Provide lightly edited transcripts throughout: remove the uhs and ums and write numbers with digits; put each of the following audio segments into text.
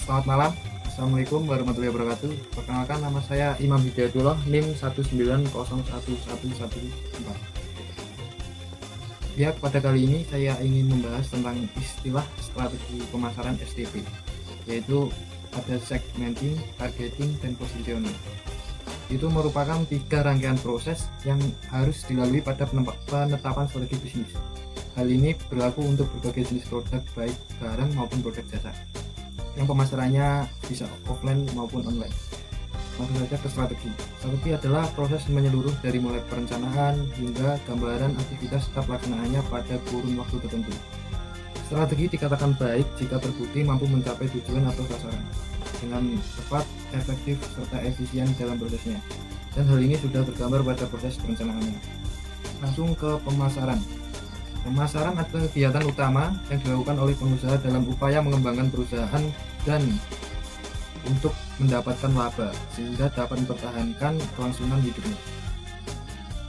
Selamat malam. Assalamualaikum warahmatullahi wabarakatuh. Perkenalkan, nama saya Imam Hidayatullah, NIM 1901114. Ya, pada kali ini saya ingin membahas tentang istilah strategi pemasaran STP, yaitu ada segmenting, targeting, dan positioning. Itu merupakan 3 rangkaian proses yang harus dilalui pada penetapan strategi bisnis. Hal ini berlaku untuk berbagai jenis produk, baik barang maupun produk jasa, yang pemasarannya bisa offline maupun online. Langsung saja ke strategi. Strategi adalah proses menyeluruh dari mulai perencanaan hingga gambaran aktivitas serta pelaksanaannya pada kurun waktu tertentu. Strategi dikatakan baik jika terbukti mampu mencapai tujuan atau sasaran dengan tepat, efektif, serta efisien dalam prosesnya. Dan hal ini sudah tergambar pada proses perencanaannya. Langsung ke pemasaran. Pemasaran adalah kegiatan utama yang dilakukan oleh pengusaha dalam upaya mengembangkan perusahaan dan untuk mendapatkan laba sehingga dapat mempertahankan kelangsungan hidupnya.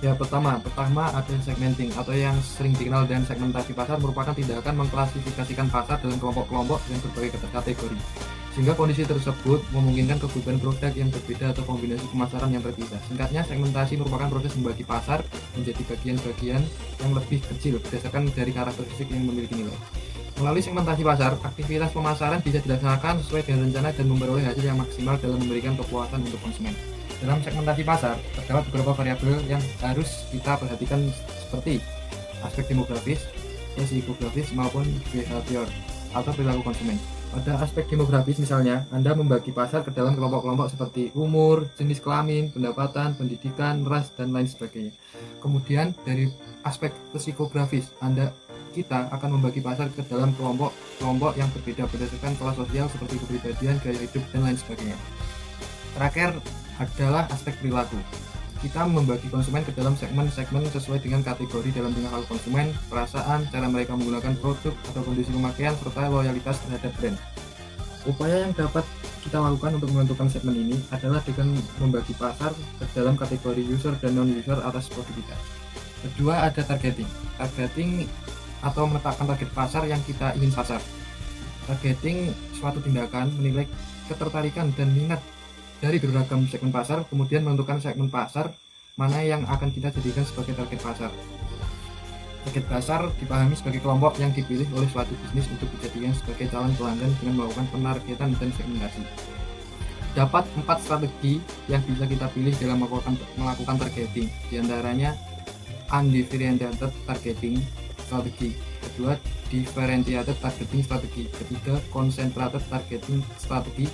Ya, pertama ada segmenting atau yang sering dikenal dengan segmentasi pasar, merupakan tindakan mengklasifikasikan pasar dalam kelompok-kelompok yang berbagai kategori, sehingga kondisi tersebut memungkinkan kebutuhan produk yang berbeda atau kombinasi pemasaran yang terpisah. Singkatnya, segmentasi merupakan proses membagi pasar menjadi bagian-bagian yang lebih kecil berdasarkan dari karakteristik yang memiliki nilai. Melalui segmentasi pasar, aktivitas pemasaran bisa dilaksanakan sesuai dengan rencana dan memperoleh hasil yang maksimal dalam memberikan kepuasan untuk konsumen. Dalam segmentasi pasar, terdapat beberapa variabel yang harus kita perhatikan seperti aspek demografis, psikografis, maupun behavior atau perilaku konsumen. Pada aspek demografis, misalnya, Anda membagi pasar ke dalam kelompok-kelompok seperti umur, jenis kelamin, pendapatan, pendidikan, ras, dan lain sebagainya. Kemudian dari aspek psikografis, kita akan membagi pasar ke dalam kelompok-kelompok yang berbeda berdasarkan kelas sosial seperti kepribadian, gaya hidup, dan lain sebagainya. Terakhir adalah aspek perilaku. Kita membagi konsumen ke dalam segmen-segmen sesuai dengan kategori dalam tingkah laku konsumen, perasaan, cara mereka menggunakan produk atau kondisi pemakaian, serta loyalitas terhadap brand. Upaya yang dapat kita lakukan untuk menentukan segmen ini adalah dengan membagi pasar ke dalam kategori user dan non-user atas produktivitas. Kedua, ada targeting. Targeting atau menetapkan target pasar yang kita ingin sasar. Targeting suatu tindakan menilai ketertarikan dan minat dari beragam segmen pasar, kemudian menentukan segmen pasar mana yang akan kita jadikan sebagai target pasar. Target pasar dipahami sebagai kelompok yang dipilih oleh suatu bisnis untuk dijadikan sebagai calon pelanggan dengan melakukan penargetan dan segmentasi. Dapat 4 strategi yang bisa kita pilih dalam melakukan targeting, diantaranya undifferentiated targeting strategi, kedua differentiated targeting strategi, ketiga concentrated targeting strategi,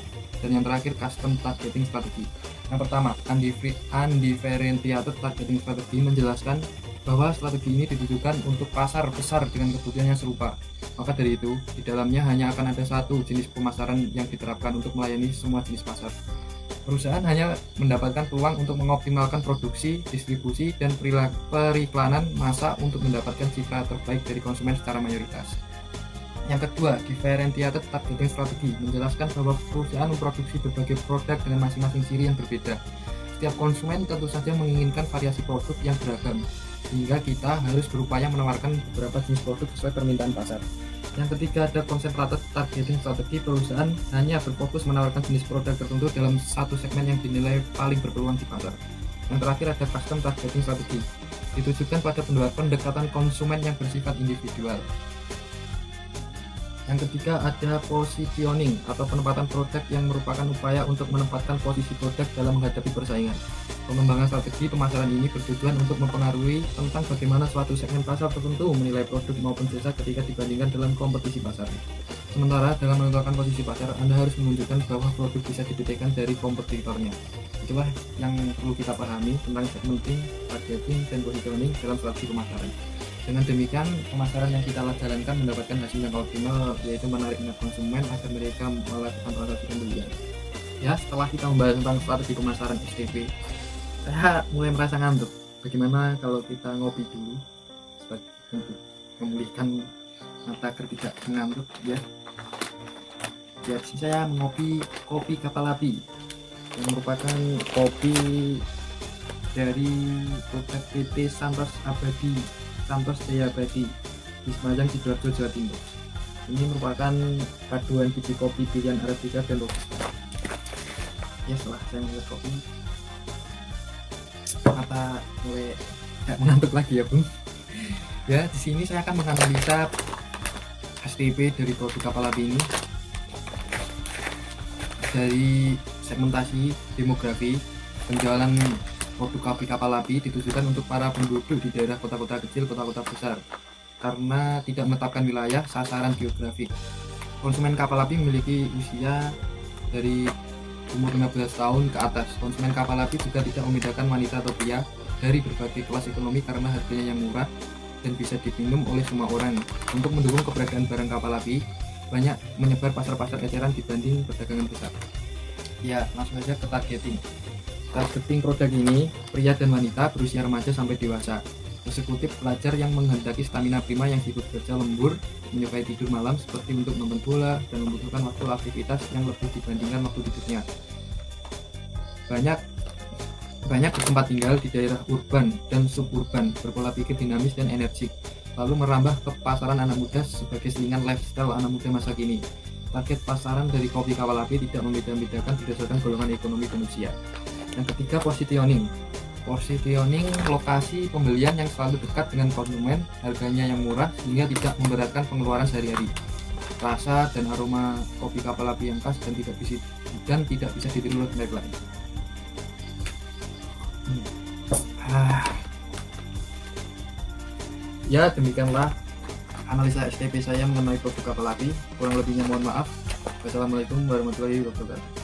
dan yang terakhir custom targeting strategi. Yang pertama, undifferentiated targeting strategi menjelaskan bahwa strategi ini ditujukan untuk pasar besar dengan kebutuhan yang serupa. Maka dari itu, di dalamnya hanya akan ada satu jenis pemasaran yang diterapkan untuk melayani semua jenis pasar. Perusahaan hanya mendapatkan peluang untuk mengoptimalkan produksi, distribusi, dan periklanan massa untuk mendapatkan citra terbaik dari konsumen secara mayoritas. Yang kedua, differentiated targeting strategi menjelaskan bahwa perusahaan memproduksi berbagai produk dengan masing-masing ciri yang berbeda. Setiap konsumen tentu saja menginginkan variasi produk yang beragam, sehingga kita harus berupaya menawarkan beberapa jenis produk sesuai permintaan pasar. Yang ketiga, ada concentrated targeting strategi. Perusahaan hanya berfokus menawarkan jenis produk tertentu dalam satu segmen yang dinilai paling berpeluang di pasar. Yang terakhir, ada custom targeting strategi, ditujukan pada pendekatan konsumen yang bersifat individual. Yang ketiga, ada positioning atau penempatan produk yang merupakan upaya untuk menempatkan posisi produk dalam menghadapi persaingan. Pengembangan strategi pemasaran ini bertujuan untuk mempengaruhi tentang bagaimana suatu segmen pasar tertentu menilai produk maupun jasa ketika dibandingkan dalam kompetisi pasar. Sementara dalam menentukan posisi pasar, Anda harus menunjukkan bahwa produk bisa dibedakan dari kompetitornya. Itulah yang perlu kita pahami tentang segmenting, targeting, dan positioning dalam strategi pemasaran. Dengan demikian, pemasaran yang kita jalankan mendapatkan hasil yang optimal, yaitu menarik minat konsumen agar mereka melakukan transaksi pembelian. Ya, setelah kita membahas tentang strategi pemasaran STP, saya mulai merasa ngantuk. Bagaimana kalau kita ngopi dulu untuk memulihkan mata agar tidak mengantuk, ya. Ya, saya mengopi kopi kapal api yang merupakan kopi dari produk PT Santos Jaya Abadi di Semarang, Sidoarjo, Jawa Timur. Ini merupakan paduan biji kopi pilihan Arabica dan Robusta. Ya, setelah saya membuat kopi, mata mulai nggak mengantuk lagi ya Bung. Ya, di sini saya akan menganalisa STP dari produk kapal api ini dari segmentasi demografi. Penjualan produk kopi kapal api ditujukan untuk para penduduk di daerah kota-kota kecil, kota-kota besar, karena tidak menetapkan wilayah sasaran geografik. Konsumen kapal api memiliki usia dari umur 15 tahun ke atas. Konsumen kapal api juga tidak membedakan wanita atau pria dari berbagai kelas ekonomi karena harganya yang murah dan bisa diminum oleh semua orang. Untuk mendukung keberadaan barang kapal api, banyak menyebar pasar-pasar eceran dibanding perdagangan besar. Ya, langsung saja ke targeting. Targeting produk ini pria dan wanita berusia remaja sampai dewasa. Eksekutif pelajar yang menghendaki stamina prima yang sibuk kerja lembur, menyukai tidur malam seperti untuk nonton bola, dan membutuhkan waktu aktivitas yang lebih dibandingkan waktu tidurnya. Banyak bertempat tinggal di daerah urban dan suburban, berpola pikir dinamis dan energik, lalu merambah ke pasaran anak muda sebagai selingan lifestyle anak muda masa kini. Target pasaran dari kopi kapal api tidak membeda-bedakan berdasarkan golongan ekonomi dan usia. Yang ketiga, positioning. Positioning lokasi pembelian yang selalu dekat dengan konsumen, harganya yang murah sehingga tidak memberatkan pengeluaran sehari-hari. Rasa dan aroma kopi kapal api yang khas dan tidak bisa ditiru oleh merek lain. Ya, demikianlah analisa STP saya mengenai produk kapal api. Kurang lebihnya mohon maaf. Wassalamualaikum warahmatullahi wabarakatuh.